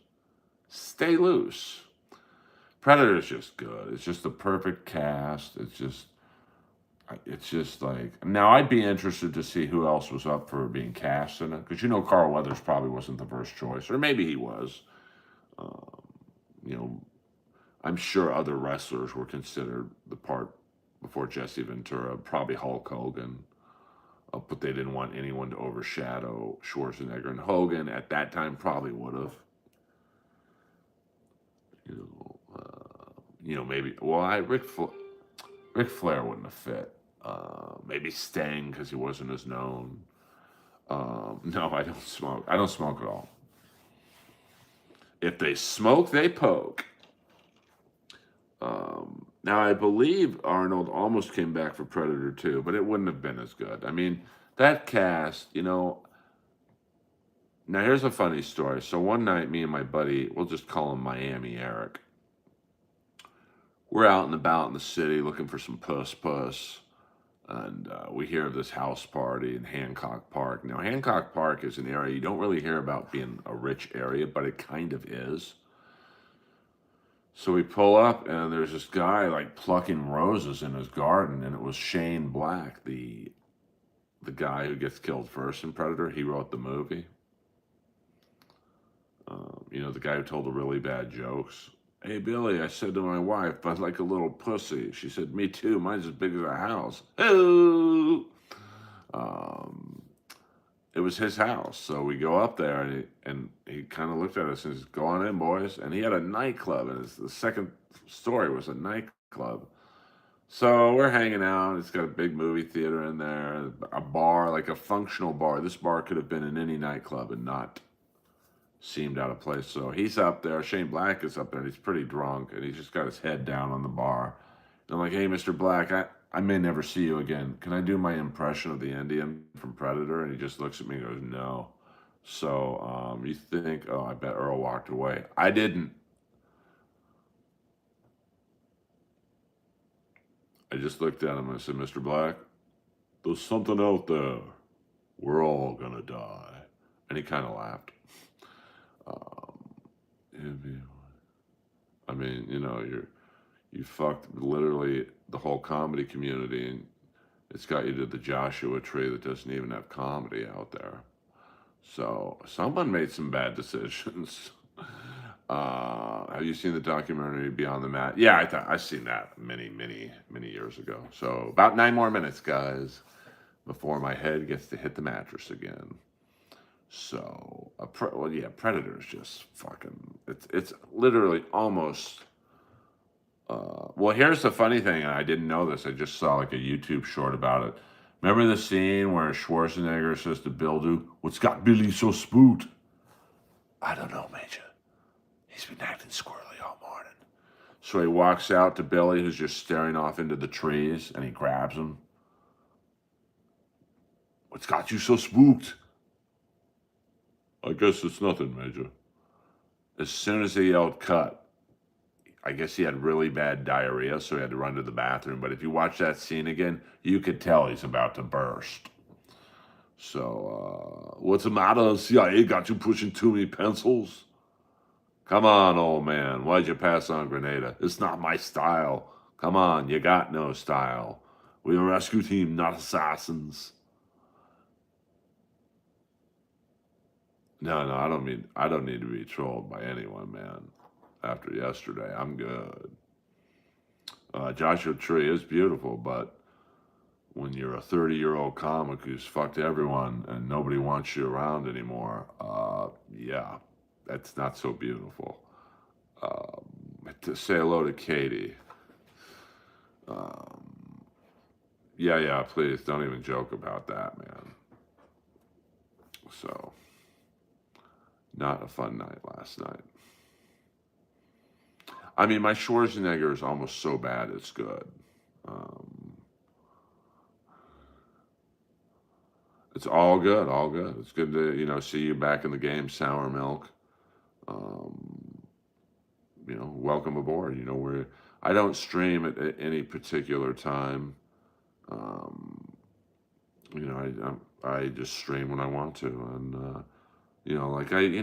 Stay loose. Predator's just good. It's just the perfect cast. It's just like, now I'd be interested to see who else was up for being cast in it, because Carl Weathers probably wasn't the first choice, or maybe he was. Um, you know, I'm sure other wrestlers were considered the part before Jesse Ventura, probably Hulk Hogan, but they didn't want anyone to overshadow Schwarzenegger, and Hogan at that time probably would have. Maybe. Well, Ric Flair wouldn't have fit. Maybe Sting because he wasn't as known. No, I don't smoke. I don't smoke at all. If they smoke, they poke. Now, I believe Arnold almost came back for Predator 2, but it wouldn't have been as good. I mean, that cast, Now, here's a funny story. So one night, me and my buddy, we'll just call him Miami Eric, we're out and about in the city looking for some puss, and we hear of this house party in Hancock Park. Now, Hancock Park is an area you don't really hear about being a rich area, but it kind of is. So we pull up, and there's this guy like plucking roses in his garden, and it was Shane Black, the guy who gets killed first in Predator. He wrote the movie. The guy who told the really bad jokes. Hey, Billy, I said to my wife, I'd like a little pussy. She said, me too. Mine's as big as a house. Oh! It was his house. So we go up there, and he kind of looked at us and says, go on in, boys. And he had a nightclub, and the second story was a nightclub. So we're hanging out. It's got a big movie theater in there, a bar, like a functional bar. This bar could have been in any nightclub and not seemed out of place. So he's up there. Shane Black is up there, and he's pretty drunk, and he's just got his head down on the bar. And I'm like, hey, Mr. Black, I may never see you again. Can I do my impression of the Indian from Predator? And he just looks at me and goes, no. So you think, oh, I bet Earl walked away. I didn't. I just looked at him and I said, Mr. Black, there's something out there. We're all going to die. And he kind of laughed. I mean, you fucked literally the whole comedy community, and it's got you to the Joshua Tree that doesn't even have comedy out there. So someone made some bad decisions. Have you seen the documentary Beyond the Mat? Yeah, I've seen that many, many, many years ago. So about 9 more minutes, guys, before my head gets to hit the mattress again. So, Predator's just fucking, it's literally almost, well, here's the funny thing, and I didn't know this, I just saw like a YouTube short about it. Remember the scene where Schwarzenegger says to Bildu, what's got Billy so spooked? I don't know, Major. He's been acting squirrely all morning. So he walks out to Billy, who's just staring off into the trees, and he grabs him. What's got you so spooked? I guess it's nothing, Major. As soon as he yelled cut, I guess he had really bad diarrhea, so he had to run to the bathroom. But if you watch that scene again, you could tell he's about to burst. So, what's the matter? CIA got you pushing too many pencils? Come on, old man. Why'd you pass on Grenada? It's not my style. Come on, you got no style. We're a rescue team, not assassins. No, I don't need to be trolled by anyone, man. After yesterday, I'm good. Joshua Tree is beautiful, but when you're a 30-year-old comic who's fucked everyone and nobody wants you around anymore, yeah, that's not so beautiful. To say hello to Katie. Um, yeah, yeah, please don't even joke about that, man. So, not a fun night last night. I mean, my Schwarzenegger is almost so bad it's good. Um, it's all good, all good. It's good to see you back in the game, Sour Milk. Um, welcome aboard. Where I don't stream at any particular time. Um, I just stream when I want to, and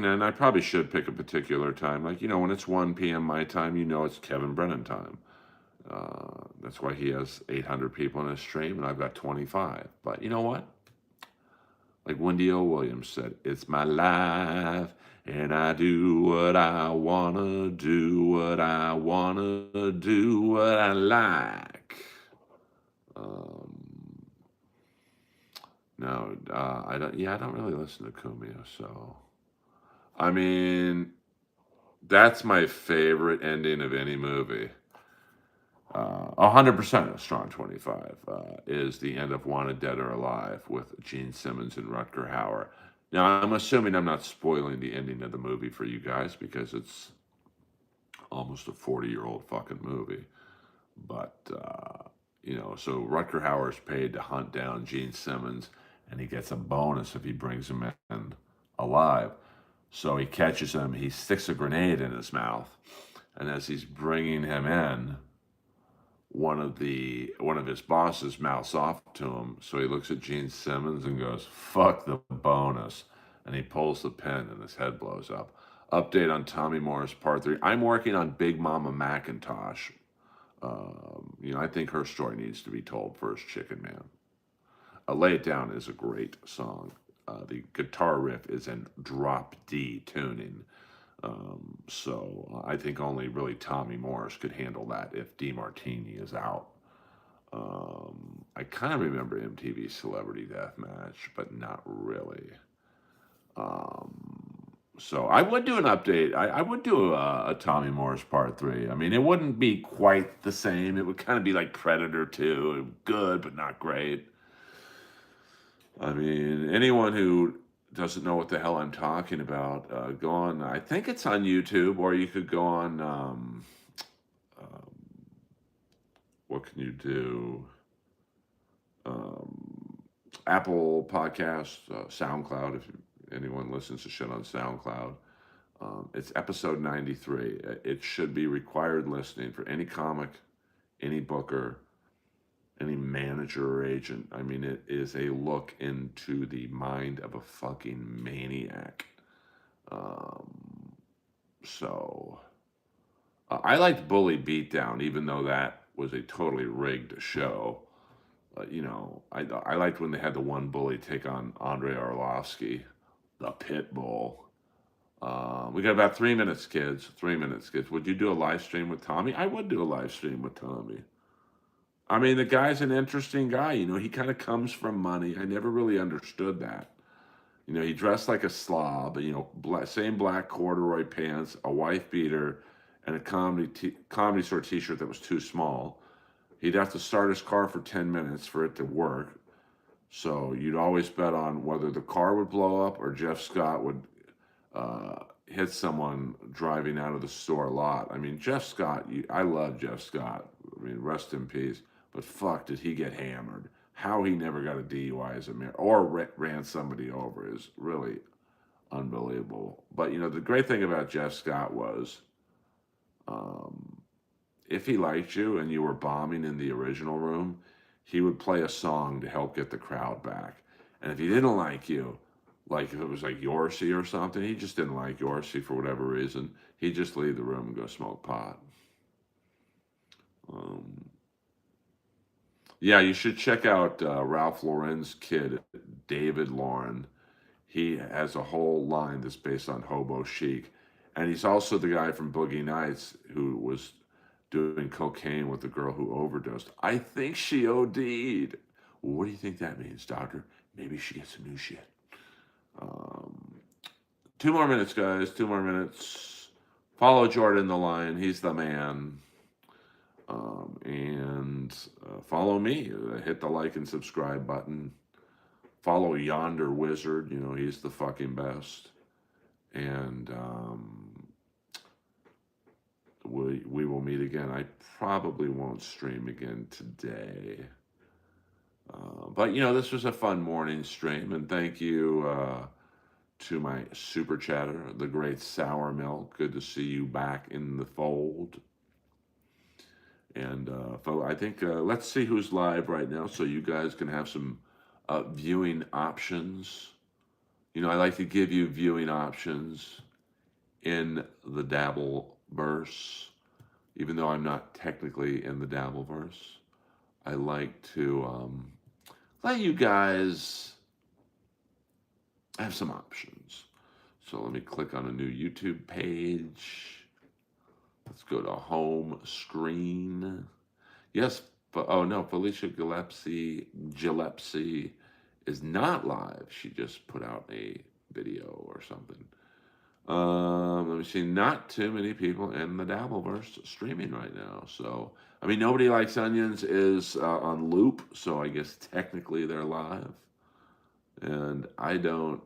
and I probably should pick a particular time. Like when it's 1 p.m. my time, it's Kevin Brennan time. That's why he has 800 people in his stream, and I've got 25. But you know what? Like Wendy O. Williams said, "It's my life, and I do what I wanna do, what I wanna do, what I like." Um, no, I don't. Yeah, I don't really listen to Kumio, so I mean, that's my favorite ending of any movie. 100% of Strong 25 is the end of Wanted Dead or Alive with Gene Simmons and Rutger Hauer. Now, I'm assuming I'm not spoiling the ending of the movie for you guys because it's almost a 40-year-old fucking movie. But, so Rutger Hauer's paid to hunt down Gene Simmons, and he gets a bonus if he brings him in alive. So he catches him, he sticks a grenade in his mouth, and as he's bringing him in, one of his bosses mouths off to him. So he looks at Gene Simmons and goes, "Fuck the bonus," and he pulls the pin, and his head blows up. Update on Tommy Morris Part 3. I'm working on Big Mama McIntosh. I think her story needs to be told first, Chicken Man. Lay It Down is a great song. The guitar riff is in drop D tuning. So I think only really Tommy Morris could handle that if DeMartini is out. I kind of remember MTV Celebrity Deathmatch, but not really. So I would do an update. I would do a Tommy Morris Part 3. I mean, it wouldn't be quite the same. It would kind of be like Predator 2. Good, but not great. I mean, anyone who doesn't know what the hell I'm talking about, go on. I think it's on YouTube, or you could go on. Um, what can you do? Um, Apple Podcasts, SoundCloud. If anyone listens to shit on SoundCloud, it's episode 93. It should be required listening for any comic, any booker, any manager or agent. I mean, it is a look into the mind of a fucking maniac. Um, so I liked Bully Beatdown, even though that was a totally rigged show. I liked when they had the one bully take on Andre Arlovsky, the pit bull. We got about 3 minutes, kids. 3 minutes, kids. Would you do a live stream with Tommy? I would do a live stream with Tommy. I mean, the guy's an interesting guy. He kind of comes from money. I never really understood that. He dressed like a slob. Same black corduroy pants, a wife beater, and a comedy store T-shirt that was too small. He'd have to start his car for 10 minutes for it to work. So you'd always bet on whether the car would blow up or Jeff Scott would hit someone driving out of the store lot. I mean, Jeff Scott, I love Jeff Scott. I mean, rest in peace. But fuck, did he get hammered? How he never got a DUI as a mayor or ran somebody over is really unbelievable. But, the great thing about Jeff Scott was um, if he liked you and you were bombing in the original room, he would play a song to help get the crowd back. And if he didn't like you, like if it was like Yorsi or something, he just didn't like Yorsi for whatever reason, he'd just leave the room and go smoke pot. Yeah, you should check out Ralph Lauren's kid, David Lauren. He has a whole line that's based on Hobo Chic. And he's also the guy from Boogie Nights who was doing cocaine with the girl who overdosed. I think she OD'd. Well, what do you think that means, doctor? Maybe she gets some new shit. Um, 2 more minutes, guys. 2 more minutes. Follow Jordan the Lion. He's the man. And follow me. Hit the like and subscribe button. Follow Yonder Wizard. You know, he's the fucking best. And we will meet again. I probably won't stream again today. But, you know, this was a fun morning stream. And thank you to my super chatter, the great Sour Milk. Good to see you back in the fold. And I think let's see who's live right now so you guys can have some viewing options. You know, I like to give you viewing options in the Dabbleverse, even though I'm not technically in the Dabbleverse. I like to let you guys have some options. So let me click on a new YouTube page. Let's go to home screen. Yes, but oh no, Felicia Gillespie is not live. She just put out a video or something. Let me see. Not too many people in the Dabbleverse streaming right now. So, I mean, Nobody Likes Onions is on loop. So I guess technically they're live. And I don't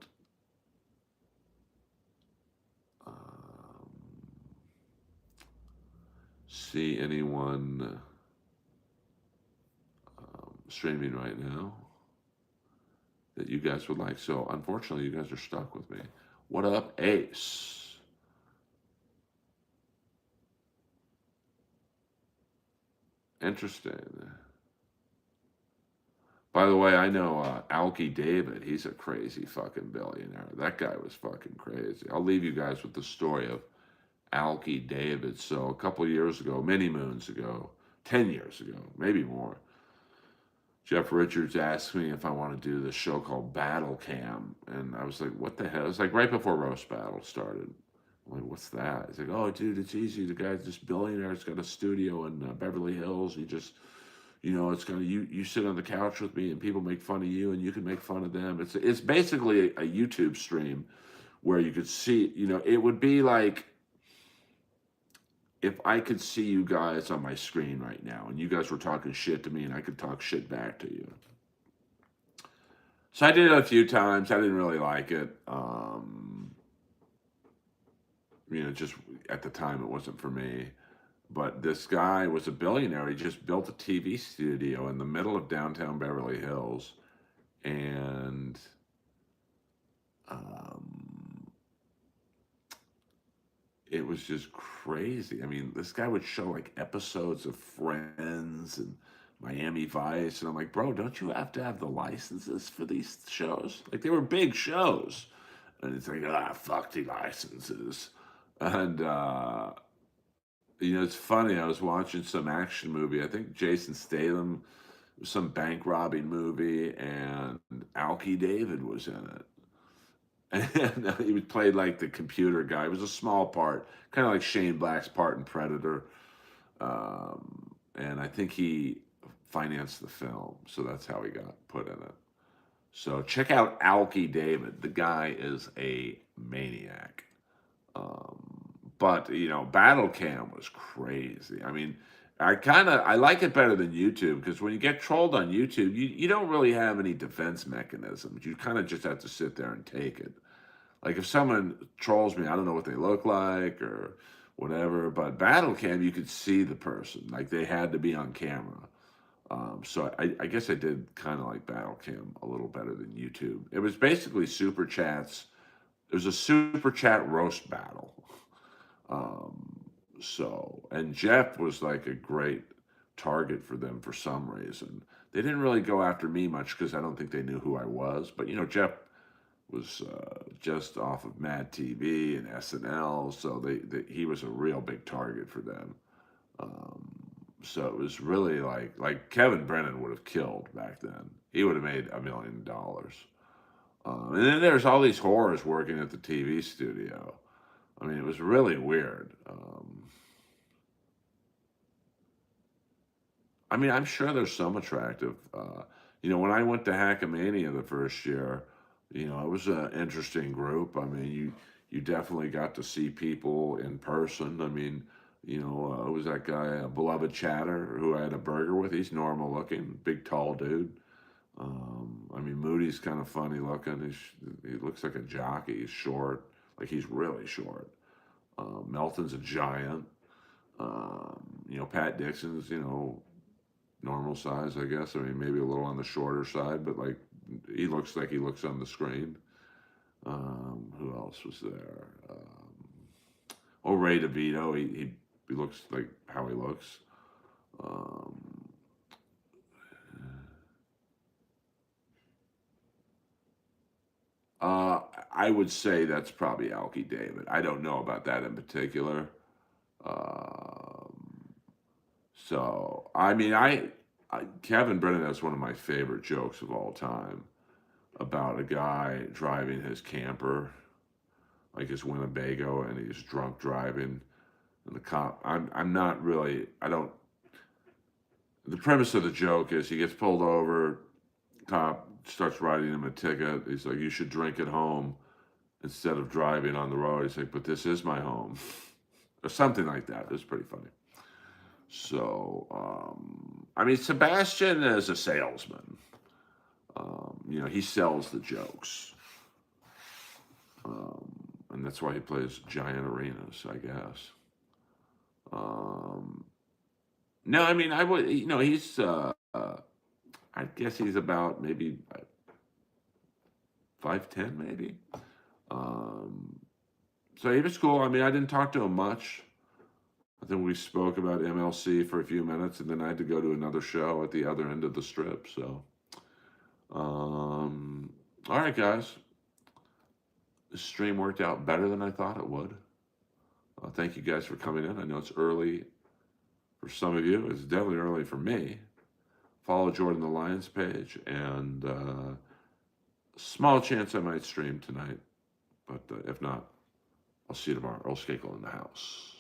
see anyone streaming right now that you guys would like. So unfortunately, you guys are stuck with me. What up, Ace? Interesting. By the way, I know Alki David. He's a crazy fucking billionaire. That guy was fucking crazy. I'll leave you guys with the story of Alki David. So a couple years ago, many moons ago, 10 years ago, maybe more, Jeff Richards asked me if I want to do this show called Battle Cam. And I was like, what the hell? It's like right before Roast Battle started. I'm like, what's that? He's like, oh, dude, it's easy. The guy's just billionaire. He's got a studio in Beverly Hills. He just, you know, it's gonna you sit on the couch with me and people make fun of you and you can make fun of them. It's basically a YouTube stream where you could see, you know, it would be like if I could see you guys on my screen right now and you guys were talking shit to me and I could talk shit back to you. So I did it a few times. I didn't really like it. You know, just at the time it wasn't for me. But this guy was a billionaire. He just built a TV studio in the middle of downtown Beverly Hills. And it was just crazy. I mean, this guy would show like episodes of Friends and Miami Vice. And I'm like, bro, don't you have to have the licenses for these shows? Like, they were big shows. And it's like, fuck the licenses. And, you know, it's funny. I was watching some action movie. I think Jason Statham, some bank robbing movie, and Alki David was in it. And he played like the computer guy. It was a small part, kind of like Shane Black's part in Predator. And I think he financed the film, so that's how he got put in it. So check out Alki David. The guy is a maniac. But you know, Battle Cam was crazy. I mean, I like it better than YouTube because when you get trolled on YouTube, you don't really have any defense mechanisms. You kind of just have to sit there and take it. Like if someone trolls me, I don't know what they look like or whatever. But Battle Cam, you could see the person. Like they had to be on camera. So I guess I did kind of like Battle Cam a little better than YouTube. It was basically super chats. It was a super chat roast battle. And Jeff was like a great target for them for some reason. They didn't really go after me much because I don't think they knew who I was. But you know, Jeff was just off of Mad TV and SNL, so he was a real big target for them. So it was really like Kevin Brennan would have killed back then. He would have made $1 million. And then there's all these whores working at the TV studio. I mean, it was really weird. I mean, I'm sure there's some attractive when I went to Hackamania the first year, it was an interesting group. I mean, you definitely got to see people in person. I mean, it was that guy, Beloved Chatter, who I had a burger with. He's normal looking, big, tall dude. I mean, Moody's kind of funny looking. He looks like a jockey. He's short, like he's really short. Melton's a giant. Pat Dixon's, normal size, I guess. I mean, maybe a little on the shorter side, but like he looks like he looks on the screen. Who else was there? Ray DeVito. He looks like how he looks. Um, I would say that's probably Alki David. I don't know about that in particular. Um, so I mean, Kevin Brennan has one of my favorite jokes of all time about a guy driving his camper, like his Winnebago, and he's drunk driving, and the cop. I'm not really. I don't. The premise of the joke is he gets pulled over, cop starts writing him a ticket. He's like, "You should drink at home instead of driving on the road." He's like, "But this is my home," or something like that. It's pretty funny. So, I mean, Sebastian is a salesman. He sells the jokes, um, and that's why he plays giant arenas, I guess. Um, no, I mean, I would, he's, I guess he's about maybe 5'10", maybe. Um, so he was cool. I mean, I didn't talk to him much. I think we spoke about MLC for a few minutes, and then I had to go to another show at the other end of the strip. So, all right, guys. This stream worked out better than I thought it would. Thank you guys for coming in. I know it's early for some of you. It's definitely early for me. Follow Jordan the Lions page, and small chance I might stream tonight. But if not, I'll see you tomorrow. Earl Skakel in the house.